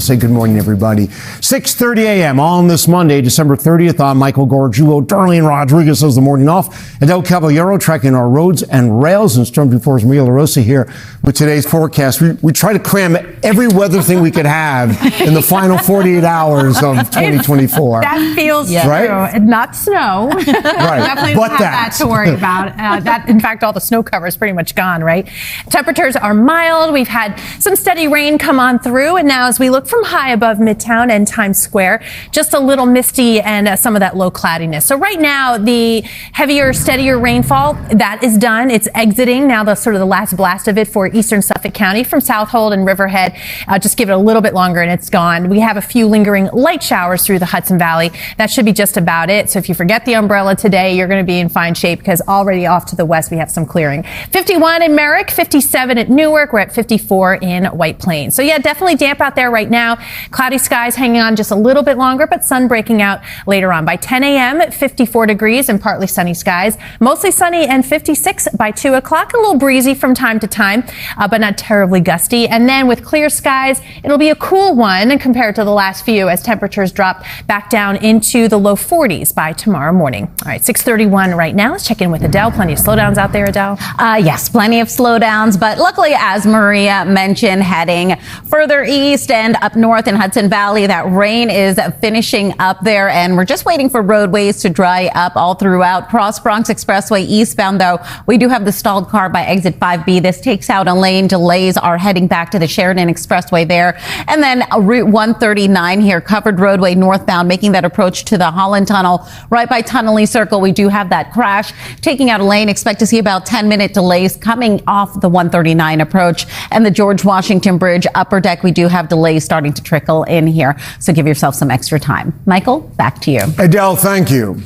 Say good morning, everybody. 6:30 a.m. on this Monday, December 30th. I'm Michael Gargiulo. Darlene Rodriguez has the morning off. Adelle Caballero tracking our roads and rails, and Storm Before's Maria LaRosa here with today's forecast. We try to cram every weather thing we could have in the final 48 hours of 2024. That feels right? true. And not snow. Right. Definitely But don't have that to worry about. In fact, all the snow cover is pretty much gone, right? Temperatures are mild. We've had some steady rain come on through, and now as we look from high above Midtown and Times Square, just a little misty and some of that low cloudiness. So right now, the heavier, steadier rainfall, that is done. It's exiting now, the sort of the last blast of it for eastern Suffolk County from Southold and Riverhead. Just give it a little bit longer and it's gone. We have a few lingering light showers through the Hudson Valley. That should be just about it. So if you forget the umbrella today, you're going to be in fine shape because already off to the west, we have some clearing. 51 in Merrick, 57 at Newark. We're at 54 in White Plains. So yeah, definitely damp out there right now. Cloudy skies hanging on just a little bit longer, but sun breaking out later on. By 10 a.m., 54 degrees and partly sunny skies. Mostly sunny and 56 by 2 o'clock. A little breezy from time to time, but not terribly gusty. And then with clear skies, it'll be a cool one compared to the last few as temperatures drop back down into the low 40s by tomorrow morning. All right, 6:31 right now. Let's check in with Adelle. Plenty of slowdowns out there, Adelle? Yes, plenty of slowdowns, but luckily, as Maria mentioned, heading further east and up north in Hudson Valley, that rain is finishing up there, and we're just waiting for roadways to dry up all throughout. Cross Bronx Expressway eastbound, though, we do have the stalled car by exit 5B. This takes out a lane. Delays are heading back to the Sheridan Expressway there. And then Route 139 here, covered roadway northbound, making that approach to the Holland Tunnel right by Tunnelly Circle. We do have that crash taking out a lane. Expect to see about 10-minute delays coming off the 139 approach. And the George Washington Bridge upper deck, we do have delays starting to trickle in here. So give yourself some extra time. Michael, back to you. Adelle, thank you.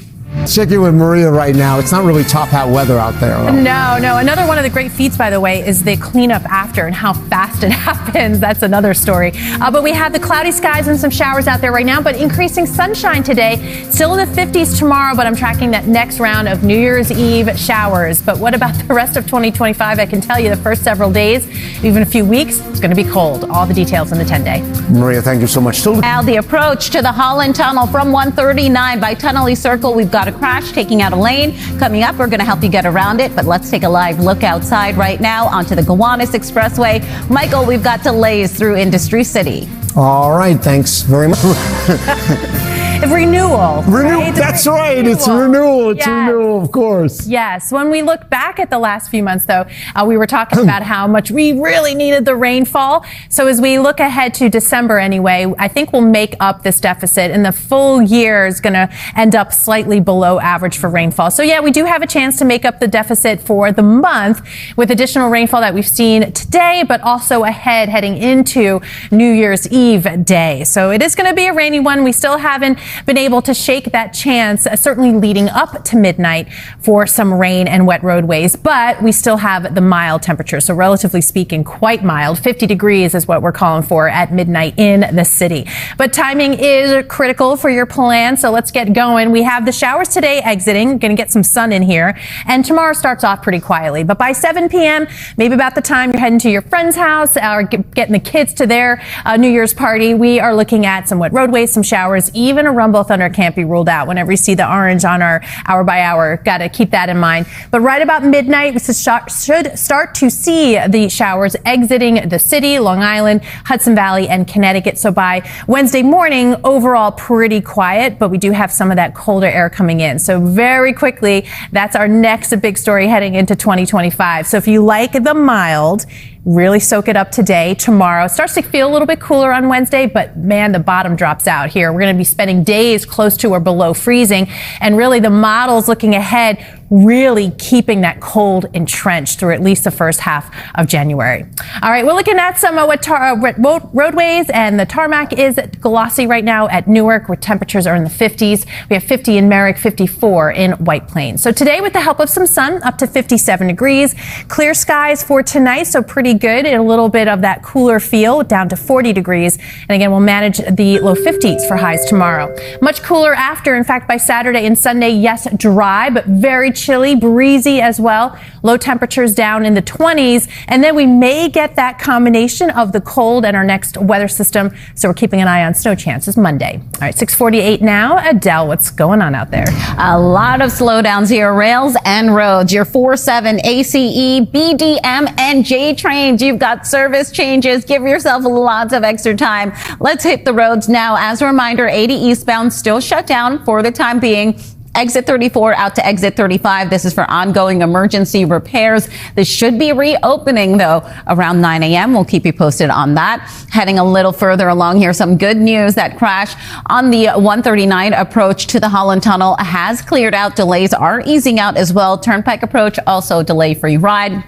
Checking with Maria right now. It's not really top hat weather out there. No. Another one of the great feats, by the way, is the cleanup after and how fast it happens. That's another story. But we have the cloudy skies and some showers out there right now, but increasing sunshine today. Still in the 50s tomorrow, but I'm tracking that next round of New Year's Eve showers. But what about the rest of 2025? I can tell you the first several days, even a few weeks, it's going to be cold. All the details in the 10-day. Maria, thank you so much. Now the approach to the Holland Tunnel from 139 by Tunnelly Circle. We've got a crash taking out a lane. Coming up, we're going to help you get around it, but let's take a live look outside right now onto the Gowanus Expressway. Michael, we've got delays through Industry City. All right, thanks very much. Renewal. Right? That's right. It's renewal. It's renewal, of course. Yes. When we look back at the last few months, though, we were talking about how much we really needed the rainfall. So as we look ahead to December anyway, I think we'll make up this deficit, and the full year is going to end up slightly below average for rainfall. So yeah, we do have a chance to make up the deficit for the month with additional rainfall that we've seen today, but also ahead heading into New Year's Eve day. So it is going to be a rainy one. We still haven't been able to shake that chance, certainly leading up to midnight for some rain and wet roadways, but we still have the mild temperature. So relatively speaking, quite mild. 50 degrees is what we're calling for at midnight in the city. But timing is critical for your plan. So let's get going. We have the showers today exiting, going to get some sun in here, and tomorrow starts off pretty quietly. But by 7 p.m., maybe about the time you're heading to your friend's house or getting the kids to their New Year's party, we are looking at some wet roadways, some showers, even a rumble thunder can't be ruled out. Whenever you see the orange on our hour by hour, got to keep that in mind. But right about midnight, we should start to see the showers exiting the city, Long Island, Hudson Valley, and Connecticut. So by Wednesday morning, overall pretty quiet, but we do have some of that colder air coming in. So very quickly, that's our next big story heading into 2025. So if you like the mild, really soak it up today. Tomorrow starts to feel a little bit cooler on Wednesday, but man, the bottom drops out here. We're going to be spending days close to or below freezing, and really the models looking ahead really keeping that cold entrenched through at least the first half of January. All right, we're looking at some roadways, and the tarmac is glossy right now at Newark, where temperatures are in the 50s. We have 50 in Merrick, 54 in White Plains. So today, with the help of some sun, up to 57 degrees. Clear skies for tonight, so pretty good. And a little bit of that cooler feel, down to 40 degrees. And again, we'll manage the low 50s for highs tomorrow. Much cooler after. In fact, by Saturday and Sunday, yes, dry, but very chilly, breezy as well. Low temperatures down in the 20s. And then we may get that combination of the cold and our next weather system. So we're keeping an eye on snow chances Monday. All right, 6:48 now. Adele, what's going on out there? A lot of slowdowns here. Rails and roads. Your 4-7 ACE, BDM, and J trains. You've got service changes. Give yourself lots of extra time. Let's hit the roads now. As a reminder, 80 eastbound still shut down for the time being. Exit 34 out to exit 35. This is for ongoing emergency repairs. This should be reopening, though, around 9 a.m. We'll keep you posted on that. Heading a little further along here, some good news. That crash on the 139 approach to the Holland Tunnel has cleared out. Delays are easing out as well. Turnpike approach, also delay-free ride.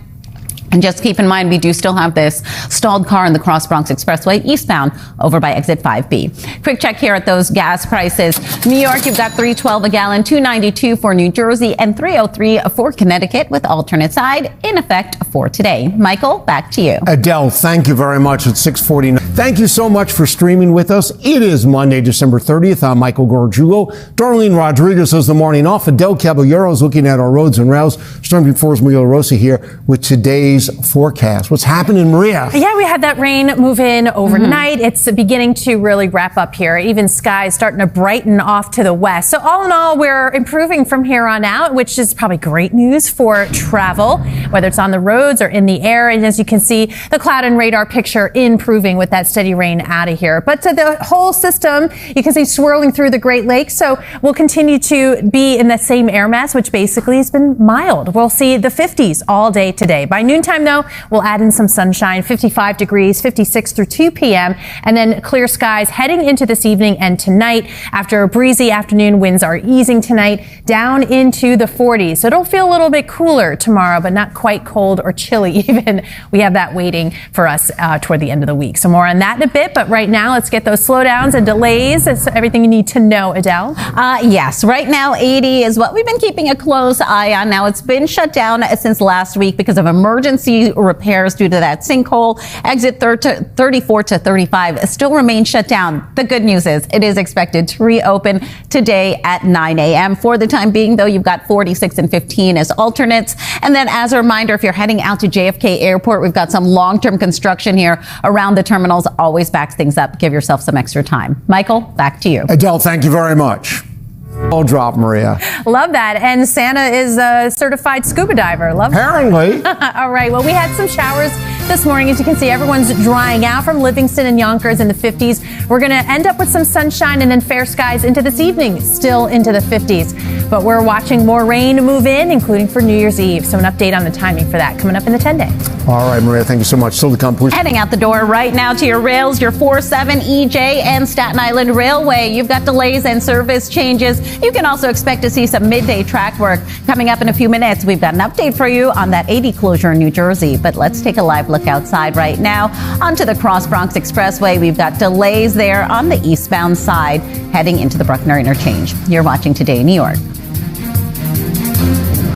And just keep in mind, we do still have this stalled car in the Cross Bronx Expressway eastbound over by exit 5B. Quick check here at those gas prices. New York, you've got $3.12 a gallon, $2.92 for New Jersey, and $3.03 for Connecticut, with alternate side in effect for today. Michael, back to you. Adele, thank you very much at 6:49. Thank you so much for streaming with us. It is Monday, December 30th. I'm Michael Gargiulo. Darlene Rodriguez has the morning off. Adelle Caballero is looking at our roads and rails. Storm Before's Maria LaRosa here with today's forecast. What's happening, Maria? Yeah, we had that rain move in overnight. It's beginning to really wrap up here. Even skies starting to brighten off to the west. So all in all, we're improving from here on out, which is probably great news for travel, whether it's on the roads or in the air. And as you can see, the cloud and radar picture improving with that steady rain out of here. But to the whole system, you can see swirling through the Great Lakes. So we'll continue to be in the same air mass, which basically has been mild. We'll see the 50s all day today. By noontime, though, we'll add in some sunshine, 55 degrees, 56 through 2 p.m. And then clear skies heading into this evening and tonight. After a breezy afternoon, winds are easing tonight down into the 40s. So it'll feel a little bit cooler tomorrow, but not quite cold or chilly even. We have that waiting for us toward the end of the week. So more on that in a bit. But right now, let's get those slowdowns and delays. That's everything you need to know, Adele. Yes, right now 80 is what we've been keeping a close eye on. Now it's been shut down since last week because of emergency repairs due to that sinkhole. Exit 34 to 35 still remains shut down. The good news is it is expected to reopen today at 9 a.m. For the time being, though, you've got 46 and 15 as alternates. And then as a reminder, if you're heading out to JFK Airport, we've got some long-term construction here around the terminals. Always backs things up. Give yourself some extra time. Michael, back to you. Adele, thank you very much. All drop, Maria. Love that. And Santa is a certified scuba diver. Love that. Apparently. All right. Well, we had some showers this morning. As you can see, everyone's drying out from Livingston and Yonkers in the 50s. We're going to end up with some sunshine and then fair skies into this evening, still into the 50s. But we're watching more rain move in, including for New Year's Eve. So an update on the timing for that coming up in the 10-day. All right, Maria, thank you so much. Still to come, please. Heading out the door right now to your rails, your 4-7 EJ and Staten Island Railway. You've got delays and service changes. You can also expect to see some midday track work coming up in a few minutes. We've got an update for you on that 80 closure in New Jersey. But let's take a live look outside right now. Onto the Cross Bronx Expressway. We've got delays there on the eastbound side heading into the Bruckner Interchange. You're watching Today in New York.